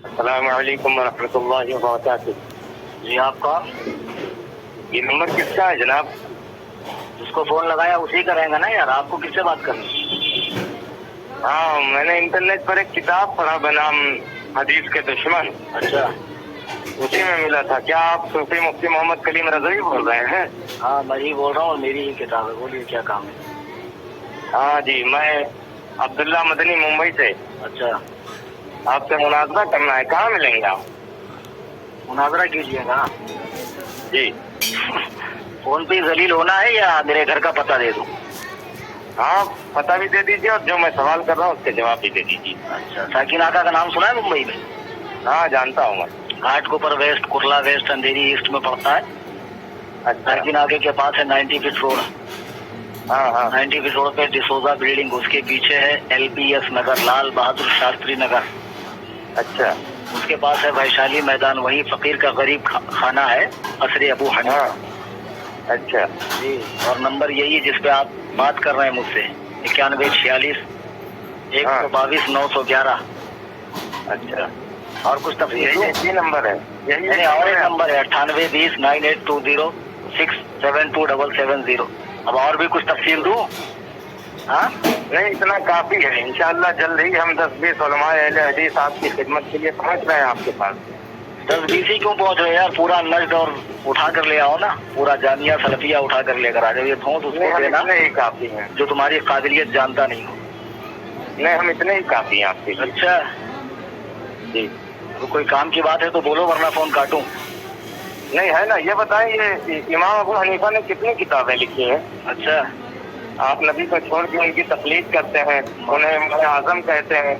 السلام علیکم ورحمۃ اللہ وبرکاتہ۔ جی آپ کون؟ یہ نمبر کس کا ہے جناب؟ جس کو فون لگایا اسی کا رہے گا نا یار، آپ کو کس سے بات کرنی؟ ہاں، میں نے انٹرنیٹ پر ایک کتاب پڑھا بنام حدیث کے دشمن، اچھا، اسی میں ملا تھا۔ کیا آپ صوفی مفتی محمد کلیم رضوی بول رہے ہیں؟ ہاں میں ہی بول رہا ہوں اور میری ہی کتاب ہے، بولیے کیا کام ہے؟ ہاں جی، میں عبداللہ مدنی ممبئی سے اچھا، آپ سے مناظرہ کرنا ہے، کہاں ملیں گے آپ؟ مناظرہ کیجیے گا؟ جی فون پہ ذلیل ہونا ہے یا میرے گھر کا پتہ دے دوں؟ ہاں، پتہ بھی دے دیجیے اور جو میں سوال کر رہا ہوں اس کے جواب بھی دے دیجیے۔ اچھا، ساکن آقا کا نام سنا ہے ممبئی میں؟ ہاں جانتا ہوں میں۔ گھاٹ کوپر ویسٹ، کرلا ویسٹ، اندھیری ایسٹ میں پڑتا ہے۔ اچھا، ساکن آقا کے پاس ہے 90 فٹ روڈ، ہاں ہاں 90 فٹ روڈ پہ ڈسوزا بلڈنگ، اس کے پیچھے ہے LPS نگر، لال بہادر شاستری نگر، اچھا اس کے پاس ہے ویشالی میدان، وہی فقیر کا غریب خانہ ہے، قصر ابو ہاں حنیفہ۔ اچھا جی، اور نمبر یہی ہے جس پہ آپ بات کر رہے ہیں مجھ سے، 9146 122 911۔ اچھا، اور کچھ تفصیل دوں؟ یہی نمبر ہے؟ نہیں، اور ایک نمبر ہے 9820 9820 67270۔ اب اور بھی کچھ تفصیل دوں؟ ہاں نہیں، اتنا کافی ہے۔ انشاءاللہ جلد ہی ہم 10-20 علماء اہل حدیث آپ کی خدمت کے لیے پہنچ رہے ہیں آپ کے پاس۔ 10-20 ہی کیوں پہنچ رہے یار؟ پورا نجد اور اٹھا کر لے آؤ نا، پورا جامعہ سلفیہ اٹھا کر لے کر آ جاؤ۔ یہ دھونس اس کو دینا اتنے ہی کافی ہیں، جو تمہاری قابلیت جانتا نہیں ہو۔ نہیں ہم اتنے ہی کافی ہیں آپ کے لیے۔ اچھا جی تو کوئی کام کی بات ہے تو بولو ورنہ فون کاٹوں۔ نہیں ہے نا، یہ بتائیں یہ امام ابو حنیفہ نے کتنی کتابیں لکھی ہیں؟ اچھا، آپ نبی کو چھوڑ کے ان کی تقلید کرتے ہیں، انہیں امام اعظم کہتے ہیں،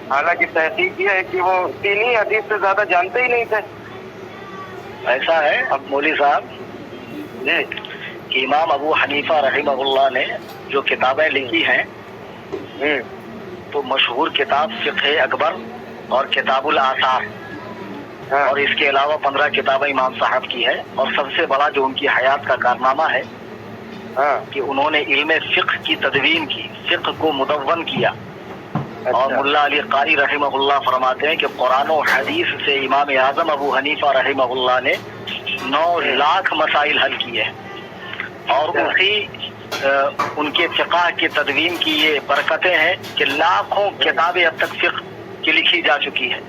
حالانکہ تحقیق یہ ہے کہ وہ 3 ہی حدیث سے زیادہ جانتے ہی نہیں تھے۔ ایسا ہے اب مولوی صاحب جی کہ امام ابو حنیفہ رحمہ اللہ نے جو کتابیں لکھی ہیں تو مشہور کتاب فقہ اکبر اور کتاب الآثار، ہاں اور اس کے علاوہ 15 کتابیں امام صاحب کی ہے، اور سب سے بڑا جو ان کی حیات کا کارنامہ ہے ہاں کہ انہوں نے علم فقہ کی تدوین کی، فقہ کو مدون کیا۔ اور ملا علی قاری رحمہ اللہ فرماتے ہیں کہ قرآن و حدیث سے امام اعظم ابو حنیفہ رحمہ اللہ نے 9 لاکھ مسائل حل کیے ہیں، اور اسی ان کے فقہ کی تدوین کی یہ برکتیں ہیں کہ لاکھوں کتابیں اب تک فقہ کی لکھی جا چکی ہے،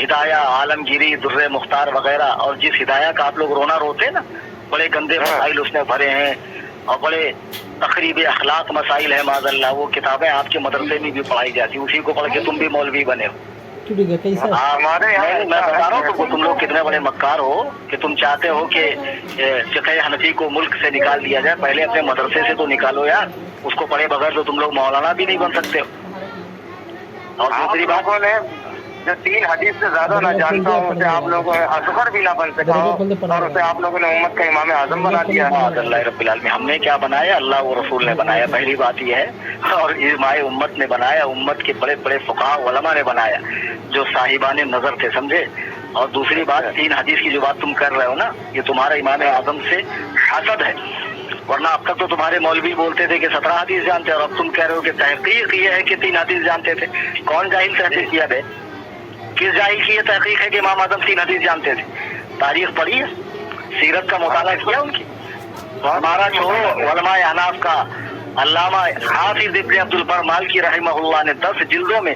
ہدایہ، عالمگیری، در مختار وغیرہ۔ اور جس ہدایہ کا آپ لوگ رونا روتے ہیں نا، بڑے گندے مسائل اس نے بھرے ہیں اور بڑے تقریب اخلاق مسائل ہے، معاذ اللہ، وہ کتابیں آپ کے مدرسے میں بھی پڑھائی جاتی، اسی کو پڑھ کے تم بھی مولوی بنے ہو۔ ہمارے یہاں میں بتا رہا ہوں تم لوگ کتنے بڑے مکار ہو کہ تم چاہتے ہو کہ فقہ حنفی کو ملک سے نکال دیا جائے۔ پہلے اپنے مدرسے سے تو نکالو یار، اس کو پڑھے بغیر تو تم لوگ مولانا بھی نہیں بن سکتے ہو۔ اور دوسری بات، نے جو 3 حدیث سے زیادہ نہ جانتا ہوں اسے آپ لوگوں نے اصغر بھی نہ بن سکا ہو، اور اسے آپ لوگوں نے امت کا امام اعظم بنا دیا۔ معاذ اللہ رب العالمین، ہم نے کیا بنایا؟ اللہ و رسول نے بنایا، پہلی بات یہ ہے، اور علماء امت نے بنایا، امت کے بڑے بڑے فقہاء علماء نے بنایا جو صاحبان نظر تھے، سمجھے؟ اور دوسری بات، 3 حدیث کی جو بات تم کر رہے ہو نا، یہ تمہارا امام اعظم سے حسد ہے، ورنہ اب تک تو تمہارے مولوی بولتے تھے کہ 17 حدیث جانتے ہیں، اور اب تم کہہ رہے ہو کہ تحقیق یہ ہے کہ 3 حدیث جانتے تھے۔ کون جاہل تحقیق کیا بے؟ کس جاہل کی یہ تحقیق ہے کہ امام اعظم 3 حدیث جانتے تھے؟ تاریخ پڑھی ہے، سیرت کا مطالعہ کیا ان کی؟ ہمارا چھوڑو، علماء احناف کا علامہ حافظ ابن عبد البر مالکی رحمہ اللہ نے 10 جلدوں میں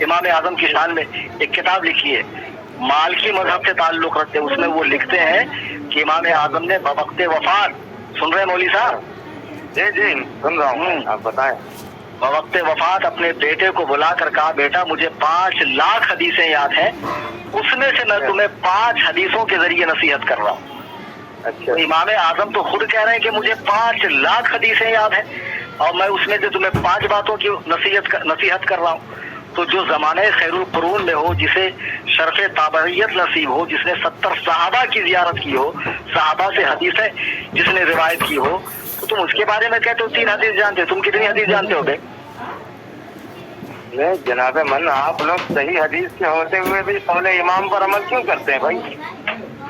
امام اعظم کی شان میں ایک کتاب لکھی ہے، مالکی مذہب سے تعلق رکھتے، اس میں وہ لکھتے ہیں کہ امام اعظم نے بوقت وفات، سن رہے ہیں مولوی صاحب؟ جی جی سن رہا ہوں، آپ بتائیں۔ بوقت وفات اپنے بیٹے کو بلا کر کہا، بیٹا مجھے 5 لاکھ حدیثیں یاد ہیں، اس میں سے میں تمہیں 5 حدیثوں کے ذریعے نصیحت کر رہا ہوں۔ اچھا، تو امام اعظم تو خود کہہ رہے ہیں کہ مجھے 5 لاکھ حدیثیں یاد ہیں، اور میں اس میں سے تمہیں 5 باتوں کی نصیحت کر رہا ہوں۔ تو جو زمانہ خیر القرون میں ہو، جسے شرف تابعیت نصیب ہو، جس نے 70 صحابہ کی زیارت کی ہو، صحابہ سے حدیثیں جس نے روایت کی ہو، تو تم اس کے بارے میں کہتے ہو 3 حدیث جانتے ہو؟ تم کتنی حدیث جانتے ہو بے؟ نہیں جناب من، آپ لوگ صحیح حدیث کے ہوتے ہوئے بھی قول امام پر عمل کیوں کرتے ہیں بھائی؟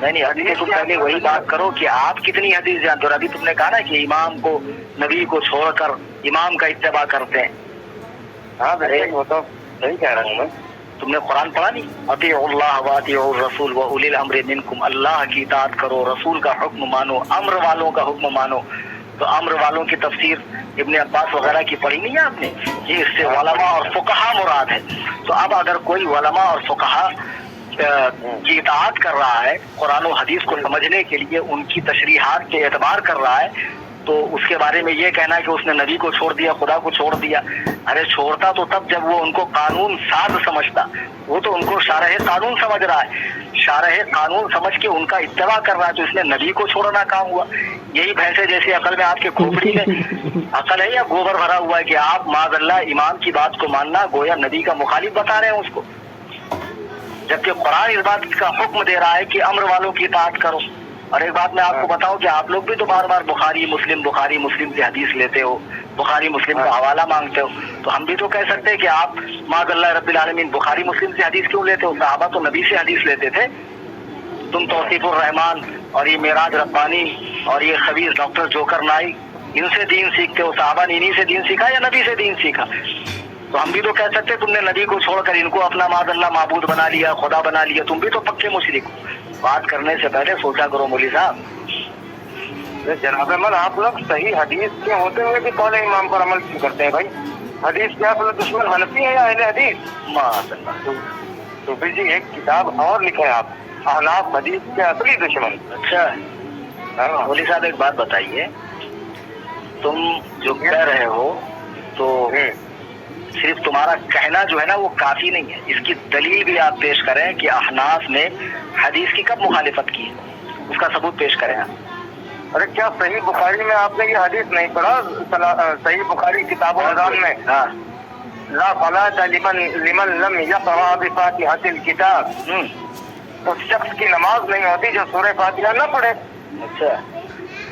نہیں حدیث، تم پہلے وہی بات کرو کہ آپ کتنی حدیث جانتے ہو۔ ابھی تم نے کہا نا کہ امام کو، نبی کو چھوڑ کر امام کا اتباع کرتے ہیں۔ ہاں وہ تو صحیح کہہ رہا ہوں میں۔ تم نے قرآن پڑھا نہیں؟ اطیعوا اللہ و اطیعوا الرسول و اولی الامر منکم، اللہ کی اطاعت کرو، رسول کا حکم مانو، امر والوں کا حکم مانو. تو امر والوں کی تفسیر ابن عباس وغیرہ کی پڑھی نہیں ہے آپ نے؟ یہ اس سے علماء اور فقہا مراد ہے. تو اب اگر کوئی علماء اور فقہا کی اطاعت کر رہا ہے، قرآن و حدیث کو سمجھنے کے لیے ان کی تشریحات کے اعتبار کر رہا ہے، تو اس کے بارے میں یہ کہنا کہ اس نے نبی کو چھوڑ دیا، خدا کو چھوڑ دیا، ارے چھوڑتا تو تب جب وہ ان کو قانون ساز سمجھتا. وہ تو ان کو شارح قانون سمجھ رہا ہے، شارح قانون سمجھ کے ان کا اتباع کر رہا ہے، تو اس نے نبی کو چھوڑنا کام ہوا. یہی بھینسے جیسی عقل میں آپ کے کھوپڑی میں عقل ہے یا گوبر بھرا ہوا ہے کہ آپ معاذ اللہ امام کی بات کو ماننا گویا نبی کا مخالف بتا رہے ہیں اس کو، جبکہ قرآن اس بات کا حکم دے رہا ہے کہ امر والوں کی اطاعت کرو. اور ایک بات میں آپ کو بتاؤں کہ آپ لوگ بھی تو بار بار بخاری مسلم کی حدیث لیتے ہو، بخاری مسلم کا حوالہ مانگتے ہو، تو ہم بھی تو کہہ سکتے ہیں کہ آپ معاذ اللہ رب العالمین بخاری مسلم سے حدیث کیوں لیتے ہو؟ صحابہ تو نبی سے حدیث لیتے تھے. تم توصیف الرحمان اور یہ معراج ربانی اور یہ خبیث ڈاکٹر جوکر نائی ان سے دین سیکھتے ہو. صحابہ نے انہی سے دین سیکھا یا نبی سے دین سیکھا؟ تو ہم بھی تو کہہ سکتے تم نے نبی کو چھوڑ کر ان کو اپنا معاذ اللہ معبود بنا لیا، خدا بنا لیا. تم بھی تو پکے مشرک ہو. بات کرنے سے پہلے سوچا کرو مولوی صاحب. جناب احمد، آپ لوگ صحیح حدیث کے ہوتے ہوئے بھی قول امام پر عمل کیوں کرتے ہیں بھائی؟ حدیث کے آپ لوگ دشمن حنفی ہیں یا اہل حدیث؟ ماشاء اللہ. تو پھر جی ایک کتاب اور لکھے آپ، احناف حدیث کے اصلی دشمن. اچھا مولوی صاحب ایک بات بتائیے، تم جو کہہ رہے ہو تو صرف تمہارا کہنا جو ہے نا وہ کافی نہیں ہے، اس کی دلیل بھی آپ پیش کریں کہ احناف نے حدیث کی کب مخالفت کی، اس کا ثبوت پیش کریں آپ. ارے کیا صحیح بخاری میں آپ نے یہ حدیث نہیں پڑھا؟ صحیح بخاری کتاب الرحمن میں لا صلاۃ لمن لم یقرأ بفاتحۃ الکتاب، اس شخص کی نماز نہیں ہوتی جو سورہ فاتحہ نہ پڑھے. اچھا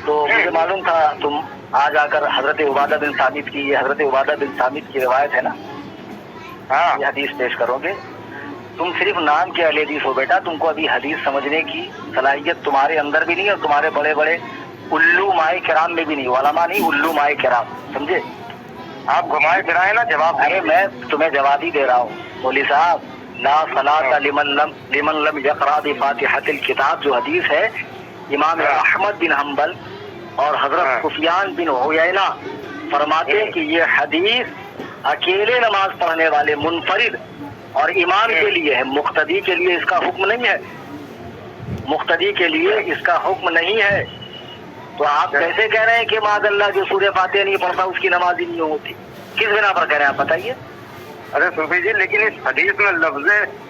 تو مجھے معلوم تھا تم آج آ کر حضرت عبادہ بن ثابت کی، یہ حضرت عبادہ بن ثابت کی روایت ہے نا، ہاں یہ حدیث پیش کرو گے. تم صرف نام کے اہل حدیث ہو بیٹا، تم کو ابھی حدیث سمجھنے کی صلاحیت تمہارے اندر بھی نہیں، اور تمہارے بڑے بڑے الو مائے کرام میں بھی نہیں، علماء نہیں الو مائے کرام، سمجھے؟ آپ گھمائے پھرائے نا جواب. ارے میں تمہیں جواب ہی دے رہا ہوں مولوی صاحب. لا صلاۃ لمن لم یقرأ بفاتحۃ الکتاب جو حدیث ہے، امام احمد بن حنبل اور حضرت سفیان بن عیینہ فرماتے ہیں کہ یہ حدیث اکیلے نماز پڑھنے والے منفرد اور امام کے لیے ہے، مقتدی کے لیے اس کا حکم نہیں ہے، مقتدی کے لیے اس کا حکم نہیں ہے. تو آپ کیسے کہہ رہے ہیں کہ معاذ اللہ جو سورہ فاتحہ نہیں پڑھتا اس کی نماز ہی نہیں ہوتی؟ کس بنا پر کہہ رہے ہیں آپ بتائیے. ارے صوفی جی لیکن اس حدیث میں لفظ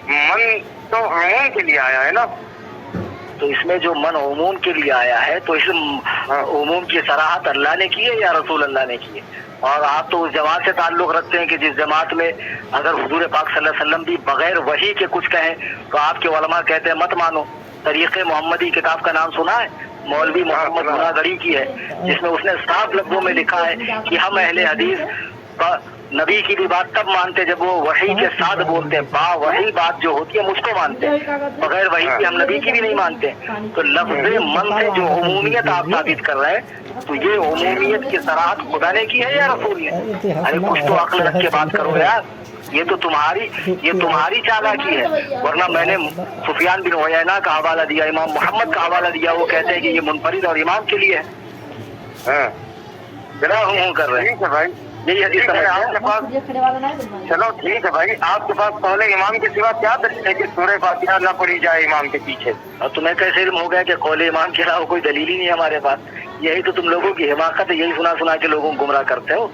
من تو عموم کے لیے آیا ہے نا. تو اس میں جو من عموم کے لیے آیا ہے تو اس عموم کی صراحت اللہ نے کی ہے یا رسول اللہ نے کی ہے؟ اور آپ تو اس جماعت سے تعلق رکھتے ہیں کہ جس جماعت میں اگر حضور پاک صلی اللہ علیہ وسلم بھی بغیر وحی کے کچھ کہیں تو آپ کے علماء کہتے ہیں مت مانو. طریق محمدی کتاب کا نام سنا ہے؟ مولوی محمد گناگڑی کی ہے، جس میں اس نے صاف لفظوں میں لکھا ہے کہ ہم اہل حدیث نبی کی بھی بات تب مانتے جب وہ وحی کے ساتھ بولتے ہیں، با وحی بات جو ہوتی ہے ہم اس کو مانتے ہیں، بغیر وحی کی ہم نبی کی بھی نہیں مانتے. تو لفظ من سے جو عمومیت آپ ثابت کر رہے ہیں تو یہ عمومیت کی صراحت خدا نے کی ہے یا رسول نے؟ ارے کچھ تو عقل رکھ کے بات کرو یار. یہ تو تمہاری چالاکی ہے، ورنہ میں نے سفیان بن عیینہ کا حوالہ دیا، امام محمد کا حوالہ دیا، وہ کہتے ہیں کہ یہ منفرد اور امام کے لیے ہے. بنا ہوں کر رہے ہیں بھائی. یہی حدیث آپ کے پاس چلو ٹھیک ہے بھائی، آپ کے پاس پہلے امام کے سوا کیا دلیل ہے کہ سورہ فاتحہ نہ پڑھی جائے امام کے پیچھے؟ اور تمہیں کیسے علم ہو گیا کہ قول امام کے علاوہ کوئی دلیل ہی نہیں ہے ہمارے پاس؟ یہی تو تم لوگوں کی حماقت ہے، یہی سنا کے لوگوں کو گمراہ کرتے ہو.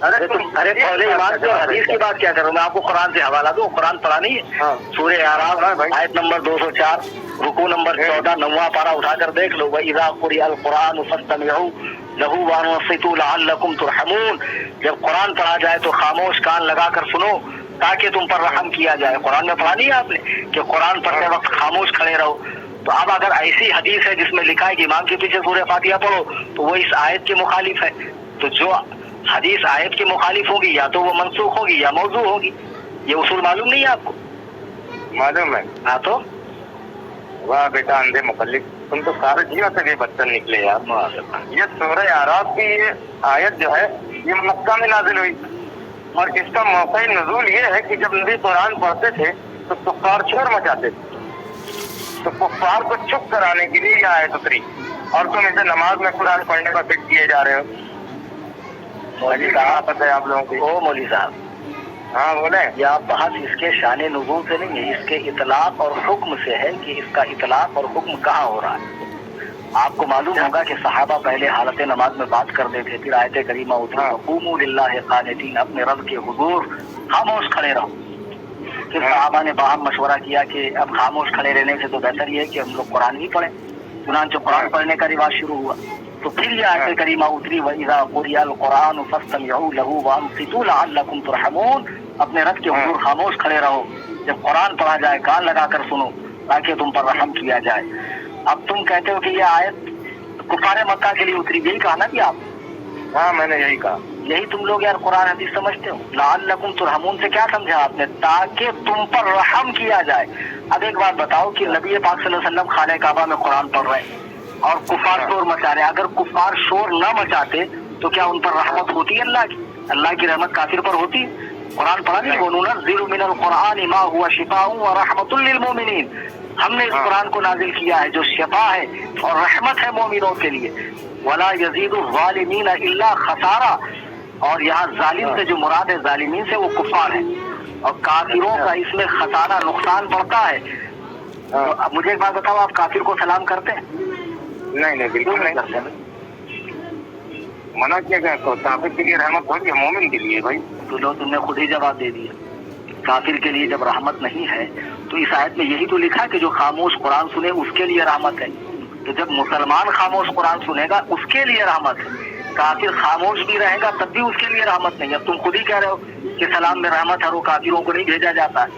ارے قول امام کی حدیث کی بات کیا کروں میں؟ آپ کو قرآن سے حوالہ دوں، قرآن پڑھا نہیں ہے؟ سورہ اعراف آیت نمبر 204 رکوع نمبر 14 9واں پارہ اٹھا کر دیکھ لو. وَإِذَا قُرِئَ الْقُرْآنُ فَاسْتَمِعُوا لَهُ وَأَنصِتُوا لَعَلَّكُمْ تُرْحَمُونَ. جب قرآن پڑھا جائے تو خاموش کان لگا کر سنو تاکہ تم پر رحم کیا جائے. قرآن میں پڑھا نہیں ہے آپ نے کہ قرآن پڑھتے وقت خاموش کھڑے رہو؟ تو اب اگر ایسی حدیث ہے جس میں لکھا ہے کہ امام کے پیچھے سورہ فاتحہ پڑھو تو وہ اس آیت کے مخالف ہے. تو جو حدیث آیت کے مخالف ہوگی یا تو وہ منسوخ ہوگی یا موضوع ہوگی. یہ اصول معلوم نہیں ہے آپ کو؟ معلوم ہے. ہاں تو واہ بیٹا اندھے مخلص، تم تو سارے جیوں سے بھی بدتر نکلے یار. یہ سورہ اعراف کی یہ آیت جو ہے یہ مکہ میں نازل ہوئی. اور اس کا موقع نزول یہ ہے کہ جب نبی قرآن پڑھتے تھے تو کفار شور مچاتے تھے، تو کفار کو چپ کرانے کے لیے یہ آیت اتری، اور تم اسے نماز میں قرآن پڑھنے کا فکر کیے جا رہے ہو۔ مولوی صاحب، پتہ ہے آپ لوگوں کی؟ او مولوی صاحب، ہاں بولیں۔ یہ بحث اس کے شان نزول سے نہیں ہے، اس کے اطلاق اور حکم سے ہے کہ اس کا اطلاق اور حکم کہاں ہو رہا ہے۔ آپ کو معلوم ہوگا کہ صحابہ پہلے حالت نماز میں بات کرتے تھے، پھر آیت کریمہ اتری قوموا للہ قانتین، اپنے رب کے حضور خاموش کھڑے رہو۔ پھر صحابہ نے باہم مشورہ کیا کہ اب خاموش کھڑے رہنے سے تو بہتر یہ ہے کہ ہم لوگ قرآن ہی پڑھیں، چنانچہ قرآن پڑھنے کا رواج شروع ہوا۔ تو پھر یہ آیت کریمہ اتری وَإِذَا قُرِئَ الْقُرْآنُ فَاسْتَمِعُوا لَهُ وَأَنصِتُوا لَعَلَّكُمْ تُرْحَمُونَ، اپنے رب کے حضور خاموش کھڑے رہو، جب قرآن پڑھا جائے کان لگا کر سنو تاکہ تم پر رحم کیا جائے۔ اب تم کہتے ہو کہ یہ آیت کفار مکہ کے لیے اتری، یہی کہا نا کہ آپ؟ ہاں میں نے یہی کہا۔ یہی تم لوگ یار قرآن حدیث سمجھتے ہو۔ لعلکم ترحمون سے کیا سمجھا آپ نے؟ تاکہ تم پر رحم کیا جائے۔ اب ایک بات بتاؤ کہ نبی پاک صلی اللہ علیہ وسلم خانہ کعبہ میں قرآن پڑھ رہے ہیں اور کفار شور مچا رہے ہیں، اگر کفار شور نہ مچاتے تو کیا ان پر رحمت ہوتی ہے اللہ کی؟ اللہ کی رحمت کافر پر ہوتی؟ قرآن پڑھا نہیں، وَنُنَزِّلُ مِنَ الْقُرْآنِ مَا هُوَ شِفَاءٌ وَرَحْمَةٌ لِّلْمُؤْمِنِينَ، ہم نے اس قرآن کو نازل کیا ہے جو شفا ہے اور رحمت ہے مومنوں کے لیے۔ وَلَا يَزِيدُ الظَّالِمِينَ إِلَّا خَسَارًا، اور یہاں ظالم سے جو مراد ہے ظالمین سے وہ کفار ہیں، اور کافروں کا اس میں خسارہ نقصان پڑتا ہے۔ تو اب مجھے ایک بات بتاؤ، آپ کافر کو سلام کرتے ہیں؟ نہیں بالکل نہیں کرتے۔ منع کیا گیا تو کافر کے لیے رحمت ہوگی یا مومن کے لیے؟ بھائی تو لو تم نے خود ہی جواب دے دیا، کافر کے لیے جب رحمت نہیں ہے تو اس آیت میں یہی تو لکھا کہ جو خاموش قرآن سنے اس کے لیے رحمت ہے، تو جب مسلمان خاموش قرآن سنے گا اس کے لیے رحمت ہے، کافر خاموش بھی رہے گا تب بھی اس کے لیے رحمت نہیں۔ اب تم خود ہی کہہ رہے ہو کہ سلام میں رحمت ہے، وہ کافروں کو نہیں بھیجا جاتا ہے،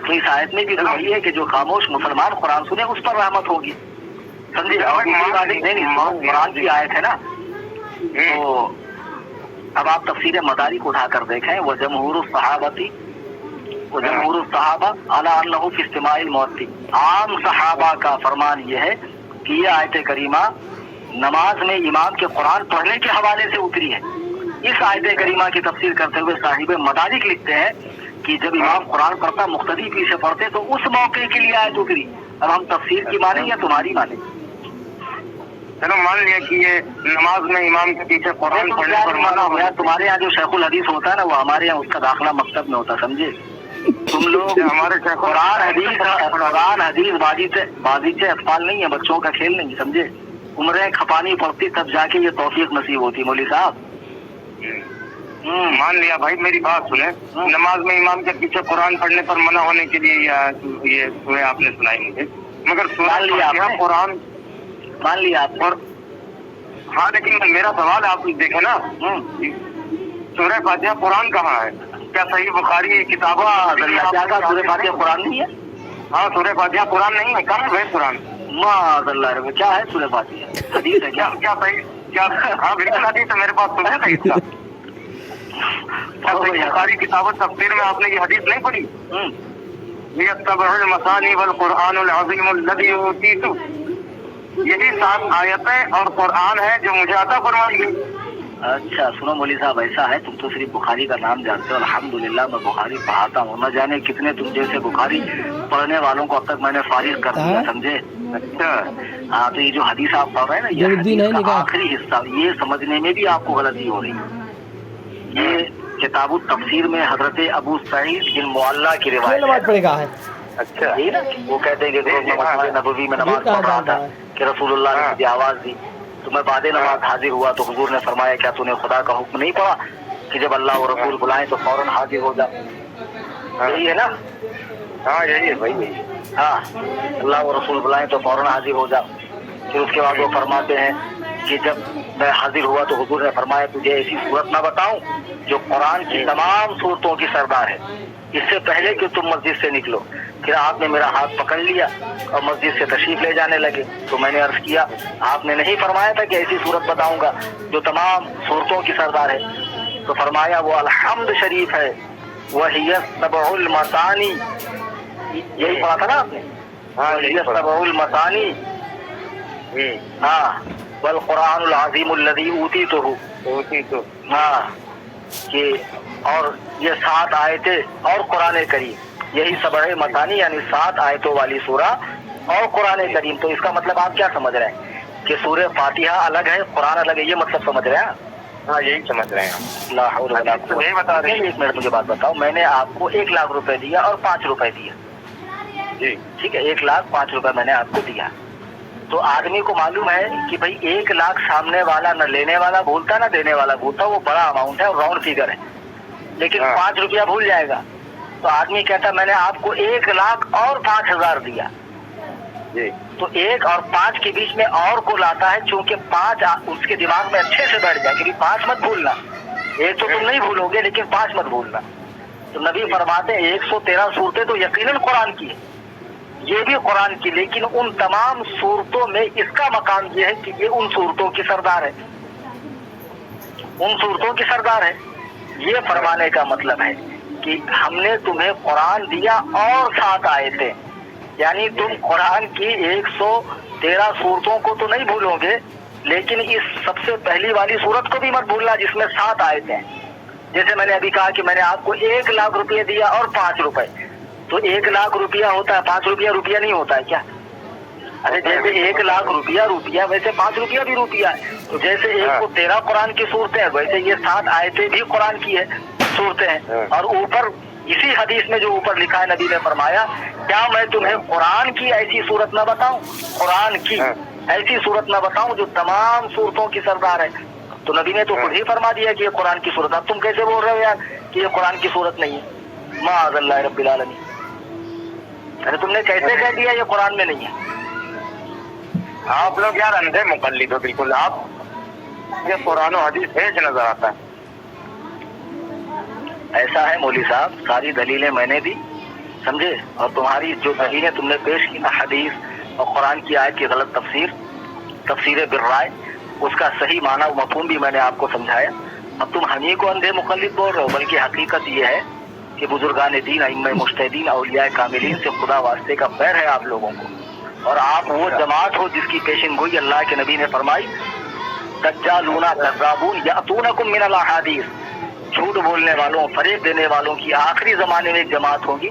تو اس آیت میں بھی تو وہی ہے کہ جو خاموش مسلمان قرآن سنے اس پر رحمت ہوگی، سمجھے؟ قرآن کی آیت ہے نا۔ تو اب آپ تفسیر مدارک اٹھا کر دیکھیں، وہ جمہور الصحابہ علی انہ فی استماع المؤذن، عام صحابہ کا فرمان یہ ہے کہ یہ آیت کریمہ نماز میں امام کے قرآن پڑھنے کے حوالے سے اتری ہے۔ اس آیت کریمہ کی تفسیر کرتے ہوئے صاحب مدارک لکھتے ہیں کہ جب امام قرآن پڑھتا مقتدی پیچھے پڑھتے تو اس موقع کے لیے آیت اتری۔ اب ہم تفسیر کی مانیں یا تمہاری مانیں؟ چلو مان لیا کہ یہ نماز میں امام کے پیچھے قرآن پڑھنے پر منع ہو گیا۔ تمہارے یہاں جو شیخ الحدیث ہوتا ہے نا، وہ ہمارے یہاں اس کا داخلہ مکتب میں ہوتا، سمجھے؟ تم لوگ ہمارے قرآن حدیث بازیچے اطفال نہیں ہے، بچوں کا کھیل نہیں، سمجھے؟ عمریں کھپانی پڑتی تب جا کے یہ توفیق نصیب ہوتی۔ مولوی صاحب مان لیا بھائی، میری بات سنیں، نماز میں امام کے پیچھے قرآن پڑھنے پر منع ہونے کے لیے یہ سورہ آپ نے سنائی مجھے، مگر قرآن مان لیا آپ نے۔ ہاں لیکن میرا سوال آپ دیکھیں نا، سورہ فاتحہ قرآن کہاں ہے؟ کیا صحیح بخاری کتاب سورہ فاتحہ قرآن نہیں ہے؟ ہاں سورہ فاتحہ قرآن نہیں ہے، کہاں ہے قرآن؟ معاذ اللہ، کیا ہے سورہ فاتحہ؟ حدیث ہے کیا؟ کیا صحیح؟ کیا ہاں بالکل حدیث ہے، میرے پاس سنا ہے اس کا۔ بخاری کتاب تفسیر میں آپ نے یہ حدیث نہیں پڑھی؟ یتبع المثانی والقرآن العظیم الذی اوتیتہ، یہی 7 آیتیں اور قرآن ہے جو مجھے عطا فرمائی گئی۔ اچھا سنو مولوی صاحب، ایسا ہے تم تو صرف بخاری کا نام جانتے ہو، الحمدللہ میں بخاری پڑھاتا ہوں، نہ جانے کتنے تم جیسے بخاری پڑھنے والوں کو اب تک میں نے فارغ کر دیا، سمجھے؟ اچھا ہاں، تو یہ جو حدیث آپ پڑھ رہے ہیں نا، یہ حدیث کا آخری حصہ، یہ سمجھنے میں بھی آپ کو غلطی ہو رہی ہے۔ یہ کتاب التفسیر میں حضرت ابو سعید بن معلہ کی روایت ہے۔ اچھا، یہی نا وہ کہتے ہیں کہ مسجد نبوی میں نماز پڑھ رہا تھا کہ رسول اللہ نے مجھے آواز دی تو میں بعد نماز حاضر ہوا تو حضور نے فرمایا کیا تو نے خدا کا حکم نہیں پڑھا کہ جب اللہ و رسول بلائیں تو فوراً حاضر ہو جا؟ یہی ہے نا؟ ہاں یہی ہے بھائی، ہاں، اللہ و رسول بلائیں تو فوراً حاضر ہو جا۔ پھر اس کے بعد وہ فرماتے ہیں کہ جب میں حاضر ہوا تو حضور نے فرمایا تجھے ایسی صورت نہ بتاؤں جو قرآن کی تمام صورتوں کی سردار ہے، اس سے پہلے کہ تم مسجد سے نکلو۔ پھر آپ نے میرا ہاتھ پکڑ لیا اور مسجد سے تشریف لے جانے لگے تو میں نے عرض کیا آپ نے نہیں فرمایا تھا کہ ایسی صورت بتاؤں گا جو تمام صورتوں کی سردار ہے؟ تو فرمایا وہ الحمد شریف ہے، وہی سبع المثانی، یہی پڑھا تھا نا آپ نے؟ وہی سبع المثانی، ہاں، والقرآن العظیم الذی اوتیتہ، ہاں، کہ اور یہ 7 آیتیں اور قرآن کریم، یہی سبع مثانی یعنی 7 آیتوں والی سورہ اور قرآن کریم. تو اس کا مطلب آپ کیا سمجھ رہے ہیں کہ سورہ فاتحہ الگ ہے قرآن الگ ہے، یہ مطلب سمجھ رہے ہیں؟ ہاں یہی سمجھ رہے ہیں. لا حول ولا قوت. یہی بتا رہے ہیں. ایک منٹ مجھے بات بتاؤ، میں نے آپ کو 1 لاکھ روپے دیا اور 5 روپے دیا، جی ٹھیک ہے، 1 لاکھ 5 روپے میں نے آپ کو دیا. تو آدمی کو معلوم ہے کہ بھائی 1 لاکھ سامنے والا نہ لینے والا بھولتا نہ دینے والا بھولتا، وہ بڑا اماؤنٹ ہے اور راؤنڈ فیگر ہے، لیکن 5 روپیہ بھول جائے گا. تو آدمی کہتا میں نے آپ کو 1 لاکھ اور 5,000 دیا. جی تو 1 اور 5 کے بیچ میں اور کو لاتا ہے، چونکہ 5 اس کے دماغ میں اچھے سے بیٹھ جائے کہ 5 مت بھولنا. 1 تو تم نہیں بھولو گے لیکن 5 مت بھولنا. تو نبی فرماتے ہیں 113 صورتیں تو یقیناً قرآن کی ہے، یہ بھی قرآن کی، لیکن ان تمام صورتوں میں اس کا مقام یہ ہے کہ یہ ان صورتوں کی سردار ہے، ان صورتوں کی سردار ہے. یہ فرمانے کا مطلب ہے کہ ہم نے تمہیں قرآن دیا اور 7 آیتیں، یعنی تم قرآن کی 113 صورتوں کو تو نہیں بھولو گے، لیکن اس سب سے پہلی والی صورت کو بھی مت بھولنا جس میں 7 آیتیں ہیں. جیسے میں نے ابھی کہا کہ میں نے آپ کو 1 لاکھ روپے دیا اور 5 روپے، تو 1 لاکھ روپیہ ہوتا ہے، 5 روپیہ روپیہ نہیں ہوتا ہے کیا؟ ارے جیسے 1 لاکھ روپیہ ویسے 5 روپیہ بھی روپیہ ہے. تو جیسے 1 کو 13 قرآن کی صورتیں ہیں، ویسے یہ 7 آیتیں بھی قرآن کی ہے صورتیں ہیں. اور اوپر اسی حدیث میں جو اوپر لکھا ہے نبی نے فرمایا کیا میں تمہیں قرآن کی ایسی صورت نہ بتاؤں، قرآن کی ایسی صورت نہ بتاؤں جو تمام صورتوں کی سردار ہے. تو نبی نے تو خود ہی فرما دیا کہ یہ قرآن کی صورت. اب تم کیسے بول رہے ہو یار کہ یہ قرآن کی صورت نہیں ہے؟ معاذ اللہ رب العالمین. ارے تم نے کیسے کہہ دیا یہ قرآن میں نہیں ہے؟ آپ لوگ یار اندھے مقلد ہو بالکل. آپ یہ قرآن و حدیث ہے نظر آتا ہے. ایسا ہے مولوی صاحب، ساری دلیلیں میں نے دی، سمجھے، اور تمہاری جو دلیلیں تم نے پیش کی نا، حدیث اور قرآن کی آیت کی غلط تفسیر بالرائے، اس کا صحیح معنی و مفہوم بھی میں نے آپ کو سمجھایا. اب تم ہم ہی کو اندھے مقلد بول رہے ہو، بلکہ حقیقت یہ ہے کہ بزرگان دین، ائمہ مجتہدین، اولیاء کاملین سے خدا واسطے کا خیر ہے آپ لوگوں کو. اور آپ وہ جماعت ہو جس کی پیشن گوئی اللہ کے نبی نے فرمائی دجالون کذابون یاتونکم من الاحادیث، جھوٹ بولنے والوں، فریب دینے والوں کی آخری زمانے میں ایک جماعت ہوگی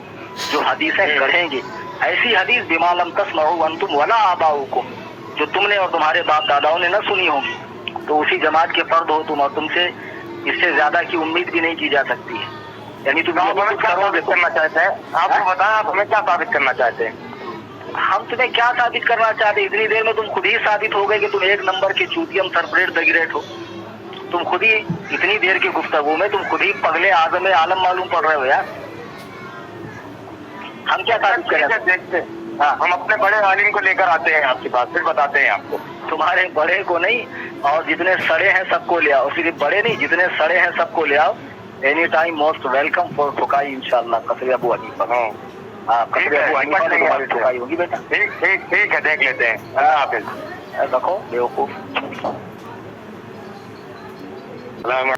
جو حدیثیں گڑھیں گے، ایسی حدیث بما لم تسمعوا انتم ولا آباؤکم، جو تم نے اور تمہارے باپ داداؤں نے نہ سنی ہوگی. تو اسی جماعت کے فرد ہو تم، اور تم سے اس سے زیادہ کی امید بھی نہیں کی جا سکتی ہے. یعنی تم ہمیں کیا ثابت کرنا چاہتے ہیں؟ آپ کو بتائیں آپ ہمیں کیا ثابت کرنا چاہتے ہیں؟ ہم تمہیں کیا ثابت کرنا چاہتے ہیں؟ اتنی دیر میں تم خود ہی ثابت ہو گئے کہ تم 1 نمبر کے چوتیم سرپریٹ دگریٹ ہو. تم خود ہی اتنی دیر کی گفتگو میں تم خود ہی پگلے اعظم عالم معلوم پڑ رہے ہو یار. ہم کیا ثابت کریں؟ دیکھتے ہم اپنے بڑے عالم کو لے کر آتے ہیں آپ کے پاس، پھر بتاتے ہیں آپ کو. تمہارے بڑے کو نہیں، اور جتنے سڑے ہیں سب کو لے آؤ. صرف بڑے نہیں، جتنے سڑے ہیں سب کو لے آؤ. Any time most welcome for ٹھکائی انشاءاللہ. قصر ابو حنیفہ. ہاں قصر ابو حنیفہ میں تمہاری ٹھکائی ہوگی بیٹا. ٹھیک ہے، دیکھ لیتے ہیں. اللہ حافظ. رکھو بیوقوف. السلام